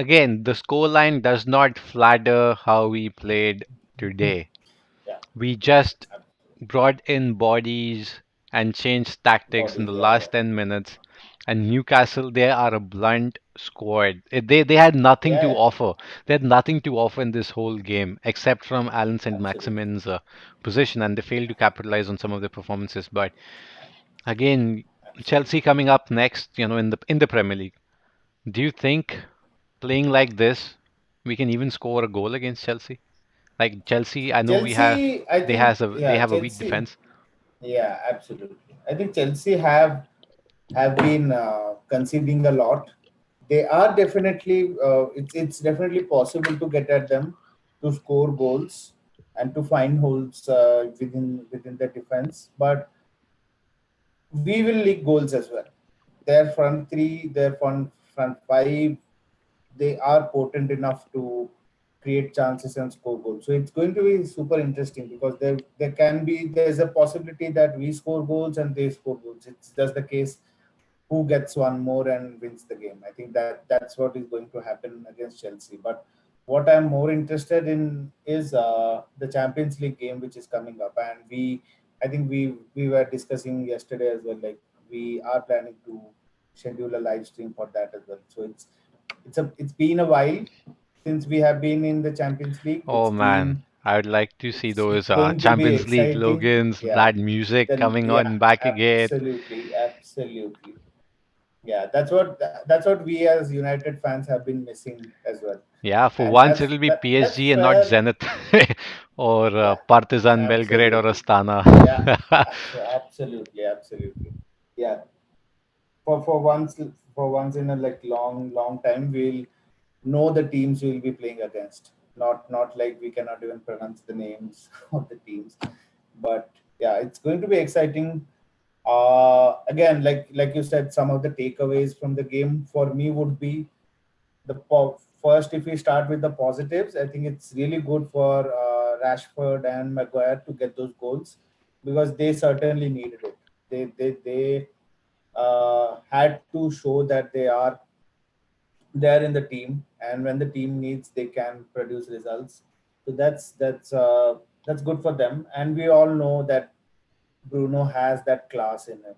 again, the scoreline does not flatter how we played today. Yeah, We just ab- brought in bodies and changed tactics in bodies. the Yeah, last 10 minutes. And Newcastle, they are a blunt squad. They had nothing yeah, to yeah. offer. They had nothing to offer in this whole game except from Alan St. Absolutely. Maximin's position, and they failed to capitalize on some of their performances. But again, Absolutely. Chelsea coming up next, in the Premier League. Do you think playing like this, we can even score a goal against Chelsea? Like Chelsea, I know Chelsea, I think, they yeah, have a weak Chelsea, defense. yeah, absolutely. I think Chelsea have been conceding a lot. They are definitely, it's definitely possible to get at them, to score goals and to find holes within the defense. But we will leak goals as well. Their front three, their front five, they are potent enough to create chances and score goals. So it's going to be super interesting because there's a possibility that we score goals and they score goals. It's just the case who gets one more and wins the game. I think that's what is going to happen against Chelsea. But what I'm more interested in is the Champions League game which is coming up, and I think we were discussing yesterday as well. Like we are planning to schedule a live stream for that as well. So it's been a while since we have been in the Champions League. Oh man, I would like to see It's those going to be Champions League exciting. logans, Yeah, that music then coming on yeah, back again. absolutely. Yeah, that's what we as United fans have been missing as well, Yeah, for and once that's it'll be that's PSG and not fair. Zenit or Yeah, Partizan Belgrade or absolutely. Astana. Yeah, absolutely. Yeah, for once in a like long time, we'll know the teams we'll be playing against. Not like we cannot even pronounce the names of the teams, but yeah, it's going to be exciting. Again, like you said, some of the takeaways from the game for me would be first, if we start with the positives, I think it's really good for Rashford and Maguire to get those goals because they certainly needed it. They had to show that they are there in the team, and when the team needs, they can produce results. So that's good for them, and we all know that Bruno has that class in him.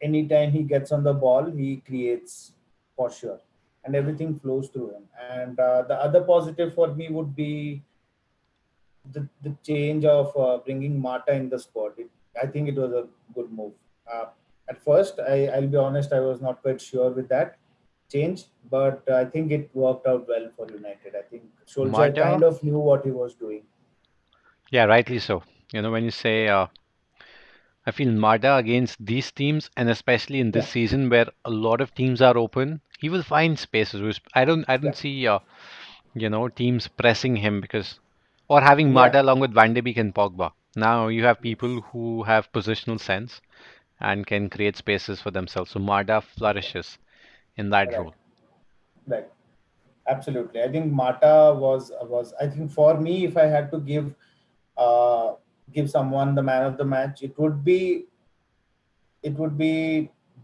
Anytime he gets on the ball, he creates for sure, and everything flows through him. And the other positive for me would be the change of bringing Mata in the squad. I think it was a good move. Uh, at first, I'll be honest, I was not quite sure with that change, but I think it worked out well for United. I think Solskjaer Marta, kind of knew what he was doing. yeah, rightly so. When you say, Yeah, I feel Marta against these teams, and especially in this yeah, season where a lot of teams are open, he will find spaces. I don't yeah, see, teams pressing him because, or having yeah. Marta along with Van de Beek and Pogba. Now you have people Yes, who have positional sense and can create spaces for themselves. So Marta flourishes in that right, role. right. Absolutely. I think Mata was. I think for me, if I had to uh, give someone the man of the match, it would be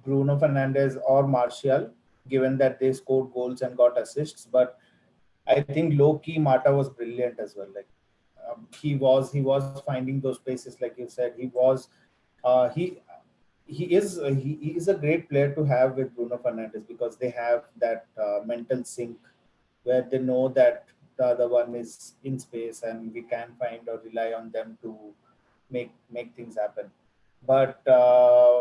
Bruno Fernandes or Martial, given that they scored goals and got assists. But I think low key Mata was brilliant as well. Like he was finding those spaces, like you said. Uh, he he is a great player to have with Bruno Fernandes because they have that mental sync where they know that the other one is in space and we can find or rely on them to make things happen. But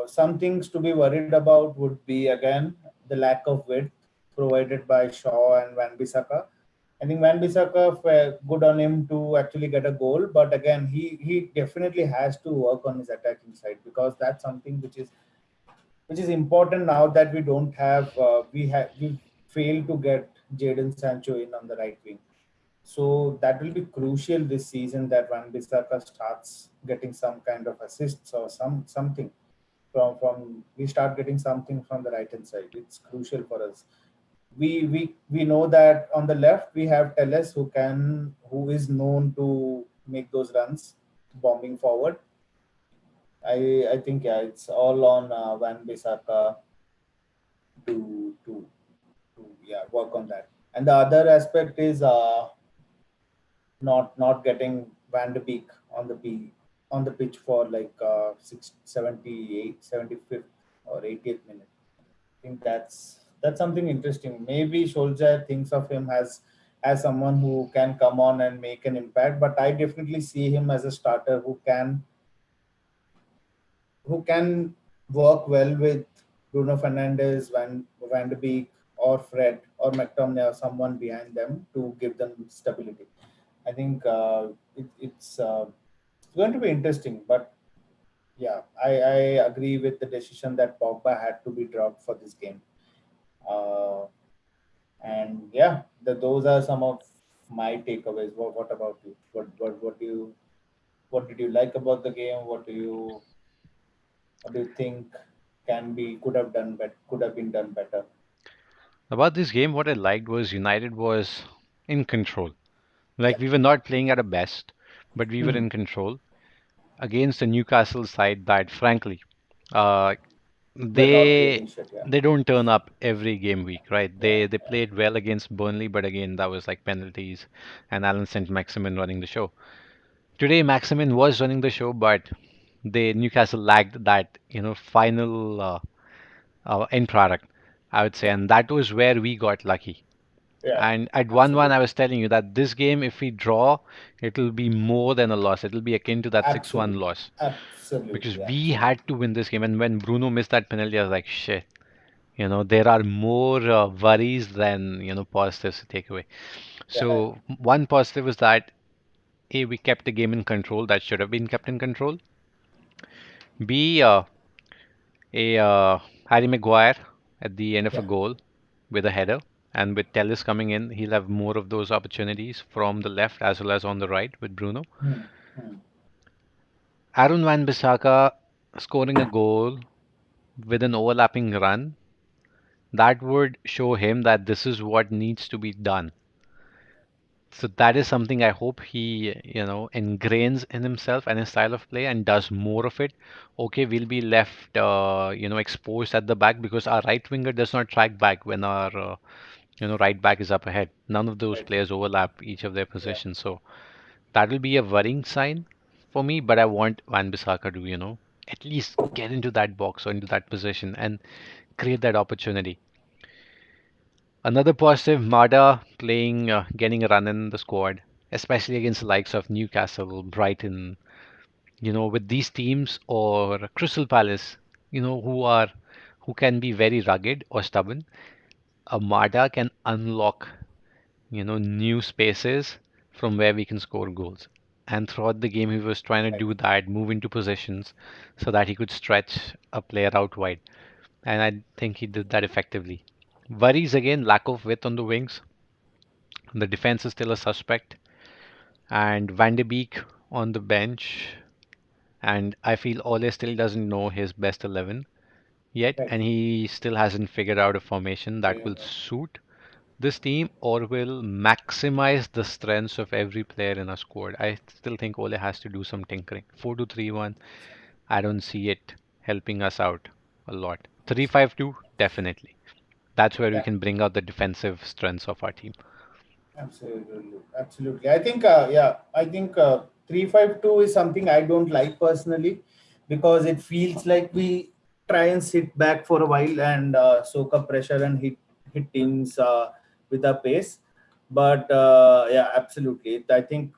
some things to be worried about would be again the lack of width provided by Shaw and Van Bissaka. I think Van Bissaka, good on him to actually get a goal, but again, he definitely has to work on his attacking side because that's something which is important now that we don't have we failed to get Jadon Sancho in on the right wing. So that will be crucial this season that Van Bissaka starts getting some kind of assists or something from we start getting something from the right hand side. It's crucial for us. We know that on the left we have Telles who is known to make those runs, bombing forward. I think yeah, it's all on Van Bissaka to to to yeah, work on that. And the other aspect is not getting Van de Beek on the pitch for like 78, 75th or 80th minute. I think that's something interesting. Maybe Solskjaer thinks of him as someone who can come on and make an impact, but I definitely see him as a starter who can work well with Bruno Fernandes, Van de Beek, or Fred or McTominay or someone behind them to give them stability. I think it's going to be interesting, but yeah, I agree with the decision that Pogba had to be dropped for this game. Uh, and yeah, those are some of my takeaways. What about you? What did you like about the game? What do you think could have been done better? About this game, what I liked was United was in control. Yeah. Like we were not playing at our best, but we were Hmm. in control against the Newcastle side that, frankly, uh, We're not they giving shit. Yeah. they don't turn up every game week, right? Yeah. They played well against Burnley, but again, that was like penalties and Alan St. Maximin running the show. Today, Maximin was running the show, but they Newcastle lacked that final end product, I would say, Yeah. and that was where we got lucky. Yeah. And at 1-1, I Absolutely. was telling you that this game, if we draw, it'll be more than a loss. It'll be akin to that 6-1 Absolutely. loss because Absolutely. we Absolutely. had to win this game. And when Bruno missed that penalty, I was like, shit. There are more worries than positives to take away. Yeah. So one positive is that A, we kept the game in control. That should have been kept in control. B, Harry Maguire at the end of a Yeah. goal with a header. And with Tellis coming in, he'll have more of those opportunities from the left as well as on the right with Bruno. Hmm. Hmm. Aaron Van Bissaka scoring a goal with an overlapping run, that would show him that this is what needs to be done. So that is something I hope he, ingrains in himself and his style of play and does more of it. Okay, we'll be left, exposed at the back because our right winger does not track back when our, right back is up ahead. None of those Right. players overlap each of their Yeah. positions. So that will be a worrying sign for me, but I want Van Bissaka to, at least get into that box or into that position and create that opportunity. Another positive, Mada playing, getting a run in the squad, especially against the likes of Newcastle, Brighton, with these teams or Crystal Palace, who can be very rugged or stubborn. A Mada can unlock, new spaces from where we can score goals. And throughout the game, he was trying to Right. do that, move into positions so that he could stretch a player out wide. And I think he did that effectively. Worries again, lack of width on the wings. The defense is still a suspect. And Van de Beek on the bench. And I feel Ole still doesn't know his best 11 yet. Right. And he still hasn't figured out a formation that Fair will enough. suit this team or will maximize the strengths of every player in a squad. I still think Ole has to do some tinkering. 4-2-3-1, I don't see it helping us out a lot. 3-5-2, definitely. That's where we Yeah. can bring out the defensive strengths of our team. Absolutely, absolutely. I think, yeah, I think 3-5-2 is something I don't like personally because it feels like we try and sit back for a while and soak up pressure and hit teams with our pace. But yeah, absolutely. I think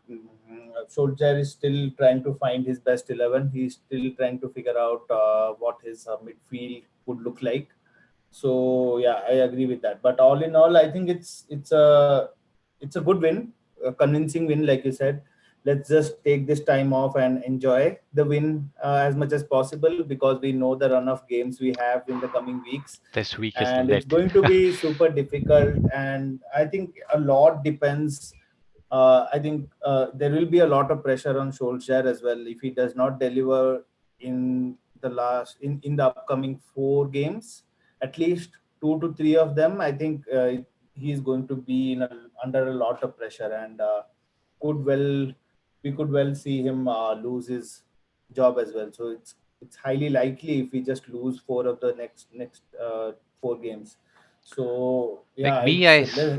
Solskjaer is still trying to find his best 11. He's still trying to figure out what his midfield would look like. So yeah, I agree with that. But all in all, I think it's a good win, a convincing win, like you said. Let's just take this time off and enjoy the win as much as possible because we know the run of games we have in the coming weeks, This week is and it's lit. going to be super difficult. And I think a lot depends. I think there will be a lot of pressure on Solskjaer as well if he does not deliver in the upcoming four games, at least two to three of them. I think he is going to be under a lot of pressure, and could well we could well see him lose his job as well. So it's highly likely if we just lose four of the next four games. So Like yeah, me,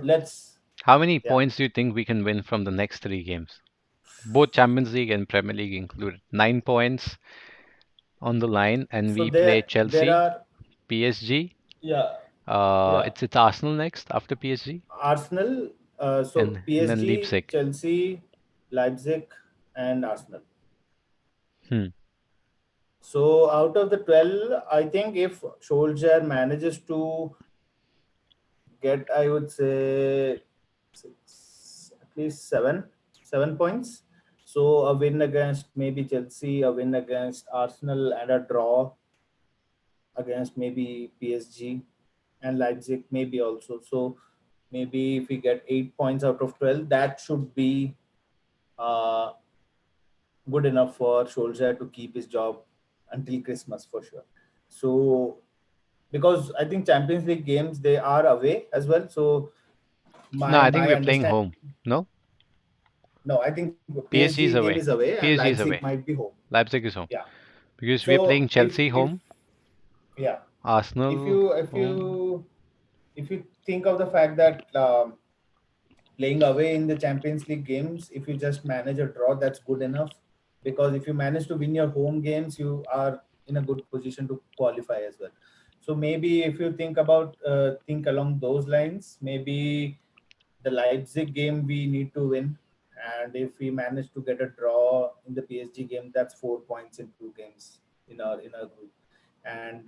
let's how many yeah. points do you think we can win from the next three games? Both Champions League and Premier League included. 9 points on the line, and So we play there Chelsea, are PSG. yeah yeah It's Arsenal next after PSG, Arsenal. So and then PSG, Leipzig. Chelsea, Leipzig, and Arsenal. Hmm. So out of the 12, I think if Solskjaer manages to get, I would say, at least 7 points. So a win against maybe Chelsea, a win against Arsenal, and a draw against maybe PSG and Leipzig, maybe also. So maybe if we get 8 points out of 12, that should be uh, good enough for Solskjaer to keep his job until Christmas for sure. So because I think Champions League games they are away as well. So No, I think my we're playing understanding, home. No, no, I think PSG PSG is game is away. away and PSG is Leipzig away. might be home. Leipzig is home Yeah. because we're So playing Chelsea if home, yeah, if Arsenal you if home. you if you think of the fact that playing away in the Champions League games, if you just manage a draw, that's good enough. Because if you manage to win your home games, you are in a good position to qualify as well. So maybe if you think along those lines, maybe the Leipzig game we need to win, and if we manage to get a draw in the PSG game, that's 4 points in two games in our group, and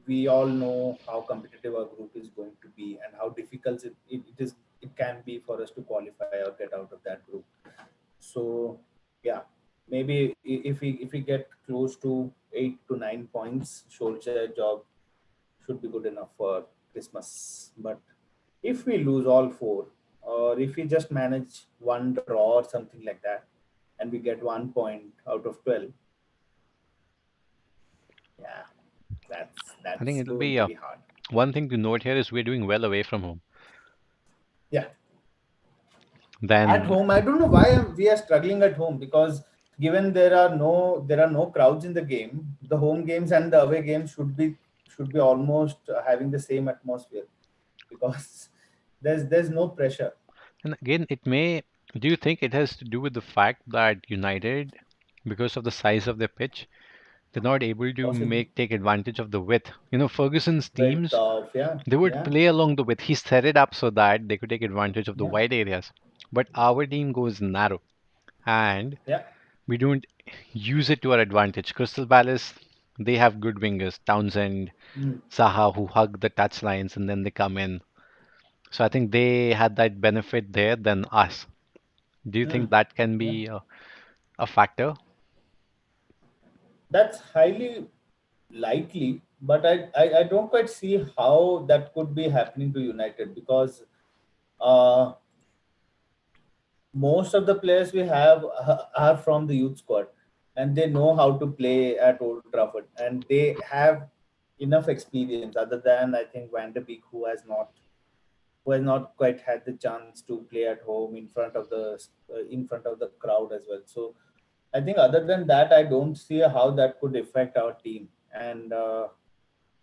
we all know how competitive our group is going to be and how difficult it can be for us to qualify or get out of that group. So yeah, maybe if we get close to 8 to 9 points, Solskjaer job should be good enough for Christmas. But if we lose all four, or if we just manage one draw or something like that, and we get 1 point out of 12, yeah, I think that's it'll going be to be hard. one thing to note here is we're doing well away from home. Yeah, at Then home, I don't know why we are struggling at home, because given there are no crowds in the game, the home games and the away games should be almost having the same atmosphere, because there's no pressure. and again, it may. Do you think it has to do with the fact that United, because of the size of their pitch, they're not able to Possibly make take advantage of the width? Ferguson's width teams, of, yeah, they would yeah, play along the width. He set it up so that they could take advantage of the yeah, wide areas. But our team goes narrow, and yeah. we don't use it to our advantage. Crystal Palace, they have good wingers, Townsend, Mm, Saha, who hug the touch lines and then they come in. So I think they had that benefit there than us. Do you think mm, that can yeah. be a factor? That's highly likely, but I don't quite see how that could be happening to United, because uh, most of the players we have are from the youth squad, and they know how to play at Old Trafford, and they have enough experience, other than I think Van der Beek, who has not quite had the chance to play at home in front of the crowd as well. So I think other than that, I don't see how that could affect our team. And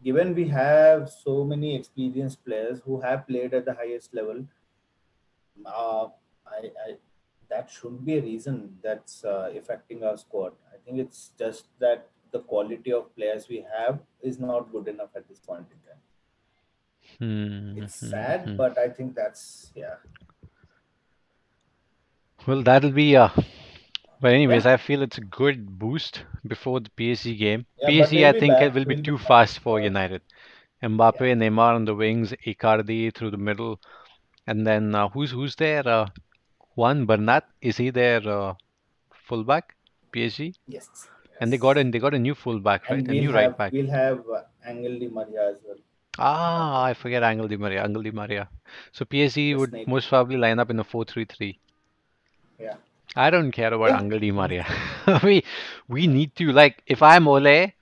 given we have so many experienced players who have played at the highest level, uh, I that should be a reason that's affecting our squad. I think it's just that the quality of players we have is not good enough at this point in time. Hmm, It's hmm, sad, hmm. but I think that's yeah, Well, that'll be but anyways, yeah, I feel it's a good boost before the PSG game. yeah. But PSG, I we'll be think it back. will be We'll be too back. fast for United. Mbappe, Yeah. Neymar on the wings, Icardi through the middle, and then who's there? Juan Bernat, is he their fullback? PSG, Yes. and Yes. they got a new fullback, right? And A new right back. we'll have Angel Di Maria as well. Not Ah, I forget. forget Angel Di Maria. Angel Di Maria. So PSG The would snake. most probably line up in a 4-3-3. Yeah. I don't care about Yeah. Angel Di Most Maria. likely. We need to like if I'm Ole,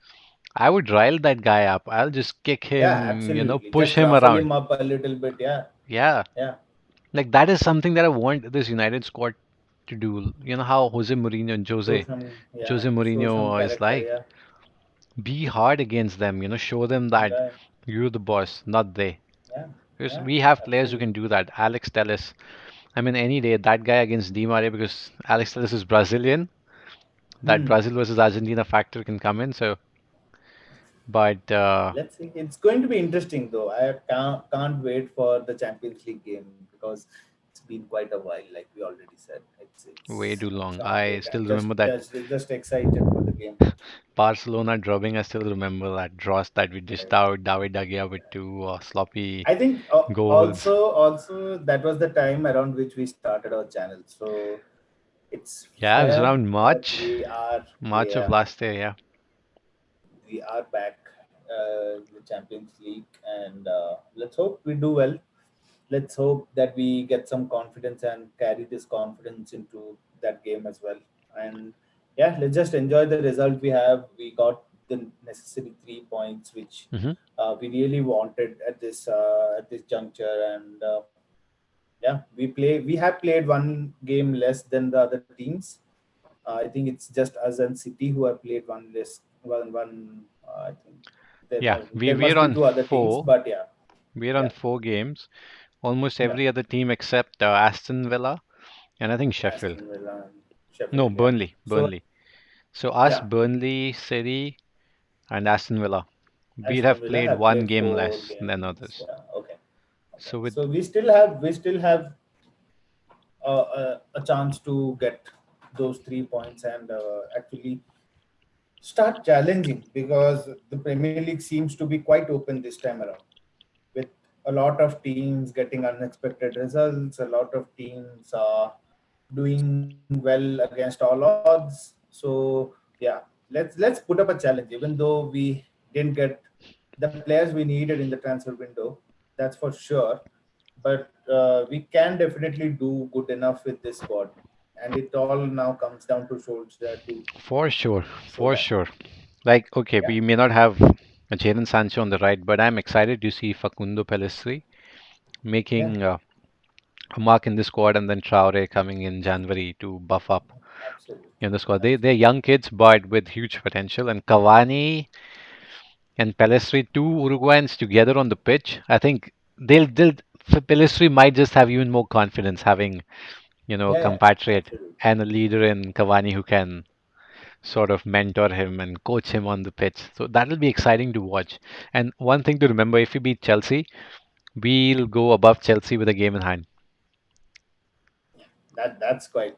I would rile that guy up. I'll just kick Yeah, him, absolutely. push Just him ruffle around. him up a little bit. Yeah. Yeah. Yeah. Like that is something that I want this United squad to do. You know how Jose Mourinho and Jose Show some Mourinho is character. like. Yeah. Be hard against them, show them that Yeah. You're the boss, not they. Yeah, Because yeah, we have players who absolutely. can do that. Alex Telles. I mean, any day, that guy against Di Maria, because Alex Telles is Brazilian, that Hmm. Brazil versus Argentina factor can come in. So, but Let's see. It's going to be interesting, though. I can't wait for the Champions League game because it's been quite a while, like we already said. way too I long. can't I wait. I'm still remember that just excited for the game. Barcelona drubbing. I still remember that dross that we dished Correct. out. David De Gea with two sloppy I think goals. also that was the time around which we started our channel. So it's Yeah, it was fair around that March, we are, March of yeah, last year. Yeah. we are back in the Champions League, and let's hope we do well. Let's hope that we get some confidence and carry this confidence into that game as well. And yeah, let's just enjoy the result we have. We got the necessary 3 points, which Hmm. we really wanted at this juncture. And yeah, we have played one game less than the other teams. I think it's just us and City who have played one less one. I think Yeah, there we're must be on two other teams, four. but yeah, We're on yeah, 4 games. Almost yeah. every other team except Aston Villa and I think Sheffield. Aston Villa and No, Sheffield, yeah. Burnley. So Burnley. So us, yeah, Burnley, City, and Aston Villa. We Aston have Villa played have one played game four less than games. others. Yeah, okay, okay. So with So we still have a chance to get those 3 points and actually start challenging, because the Premier League seems to be quite open this time around, with a lot of teams getting unexpected results, a lot of teams doing well against all odds. So yeah, let's put up a challenge. Even though we didn't get the players we needed in the transfer window, that's for sure. But we can definitely do good enough with this squad, and it all now comes down to Solskjaer to for sure, show for that. sure. Like, okay, Yeah, we may not have a Jadon Sancho on the right, but I'm excited to see Facundo Pellistri yeah, making a mark in the squad and then Traore coming in January to buff up absolutely, in the squad. They're absolutely. young kids, but with huge potential. And Cavani and Pellistri, two Uruguayans together on the pitch. I think they'll Pellistri might just have even more confidence having a Yeah, yeah, compatriot absolutely. and a leader in Cavani who can sort of mentor him and coach him on the pitch. So that'll be exciting to watch. And one thing to remember, if we beat Chelsea, we'll go above Chelsea with a game in hand. That's quite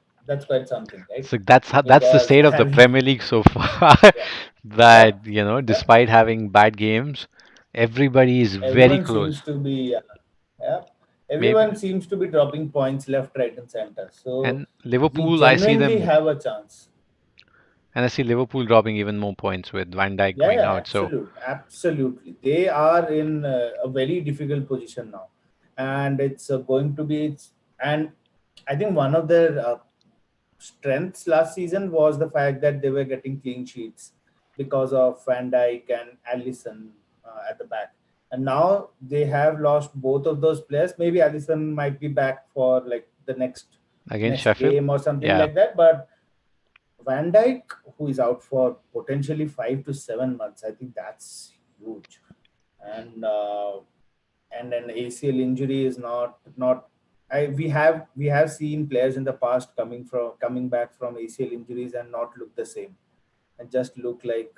something, right? So that's the Because state of the having Premier League so far. yeah, yeah, That, yeah. despite having bad games, everybody is very Everyone seems close. to be yeah. Maybe Everyone seems to be dropping points left, right, and center. So and we Liverpool, genuinely have a chance. I see Liverpool dropping even more points with Van Dijk Yeah, going yeah, out. So absolutely. They are in a very difficult position now, and it's going to be. And I think one of their strengths last season was the fact that they were getting clean sheets because of Van Dijk and Allison at the back. And now they have lost both of those players. Maybe Allison might be back for like the against next Sheffield, game or something yeah. like that. But Van Dijk, who is out for potentially 5 to 7 months, I think that's huge. And an ACL injury is not. We have seen players in the past coming back from ACL injuries and not look the same, and just look like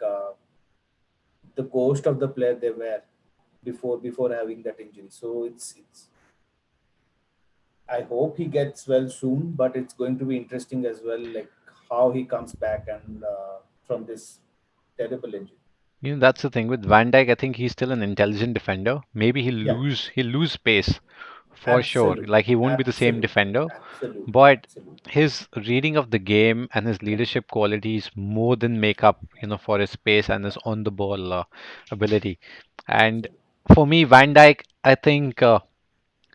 the ghost of the player they were before having that injury. So it's I hope he gets well soon, but it's going to be interesting as well, like how he comes back and from this terrible injury. That's the thing with Van Dijk. I think he's still an intelligent defender. Maybe Yeah, he'll lose space for sure. absolutely, Like he won't be the same absolutely, defender, absolutely, but absolutely. his reading of the game and his Yeah, leadership qualities more than make up, for his pace and his on the ball ability. And absolutely, for me, Van Dijk, I think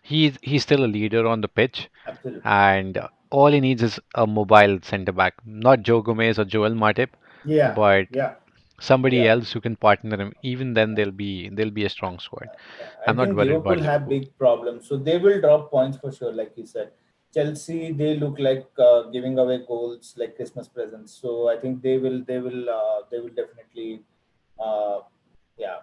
he's still a leader on the pitch, absolutely. and all he needs is a mobile centre back, not Joe Gomez or Joel Matip, Yeah, but yeah, somebody yeah. else who can partner him. Even then, they'll be a strong squad. Yeah, I I'm not think worried about Liverpool have Liverpool. big problems, so they will drop points for sure, like you said. Chelsea, they look like giving away goals like Christmas presents. So I think they will definitely, uh, yeah,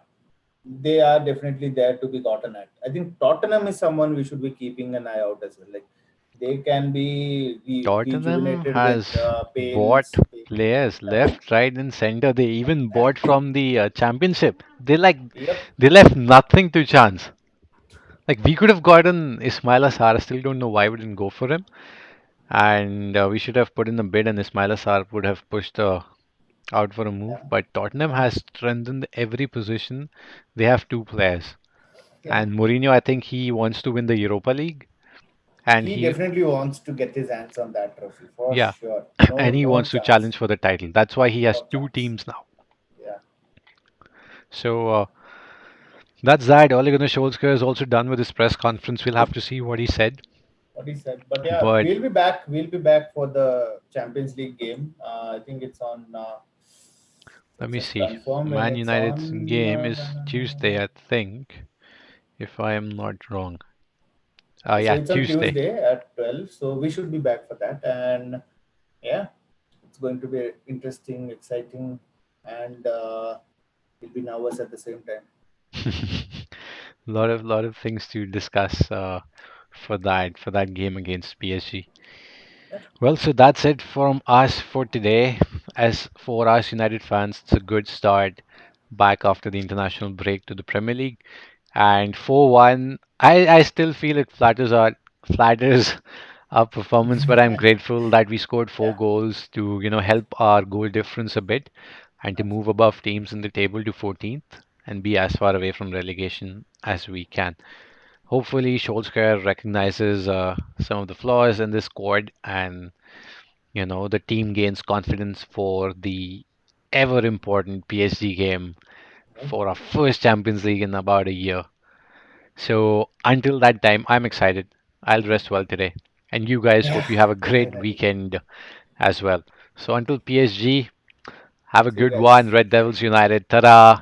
they are definitely there to be gotten at. I think Tottenham is someone we should be keeping an eye out as well. Like they can be Tottenham rejuvenated with has bought Bale's. players Yeah. left, right, and center. They even bought from the championship. Yep. They left nothing to chance. Like we could have gotten Ismail Assar. I still don't know why we didn't go for him. And we should have put in a bid, and Ismail Assar would have pushed out for a move. Yeah. But Tottenham Yeah. has strengthened every position. They have two players, Yeah. and Mourinho, I think he wants to win the Europa League, and He he, definitely wants to get his hands on that trophy for yeah, sure. and No, he no wants to chance. challenge for the title. That's why he has No two chance. teams now. Yeah. So that's that. Ole Gunnar Solskjaer is also done with his press conference. We'll have to see what he said. What he said. But yeah, But we'll be back. We'll be back for the Champions League game. I think it's on. let Let's me just see. confirm when Man it's United's on. game is Tuesday, I think, if I am not wrong. So Yeah, it's on Tuesday. Tuesday at 12. So we should be back for that. And yeah, it's going to be interesting, exciting, and we'll be nervous at the same time. Lot of things to discuss for that game against PSG. Yeah, Well, so that's it from us for today. As for us United fans, it's a good start back after the international break to the Premier League. And 4-1, I still feel it flatters our performance, but I'm grateful that we scored four yeah, goals to, help our goal difference a bit and to move absolutely. above teams in the table to 14th and be as far away from relegation as we can. Hopefully, Solskjaer recognizes some of the flaws in this squad and, the team gains confidence for the ever important PSG game Right. for our first Champions League in about a year. So until that time, I'm excited. I'll rest well today. And you guys Yeah, hope you have a great definitely. weekend as well. So until PSG, have a See you good guys. one. Red Devils United. Ta-da!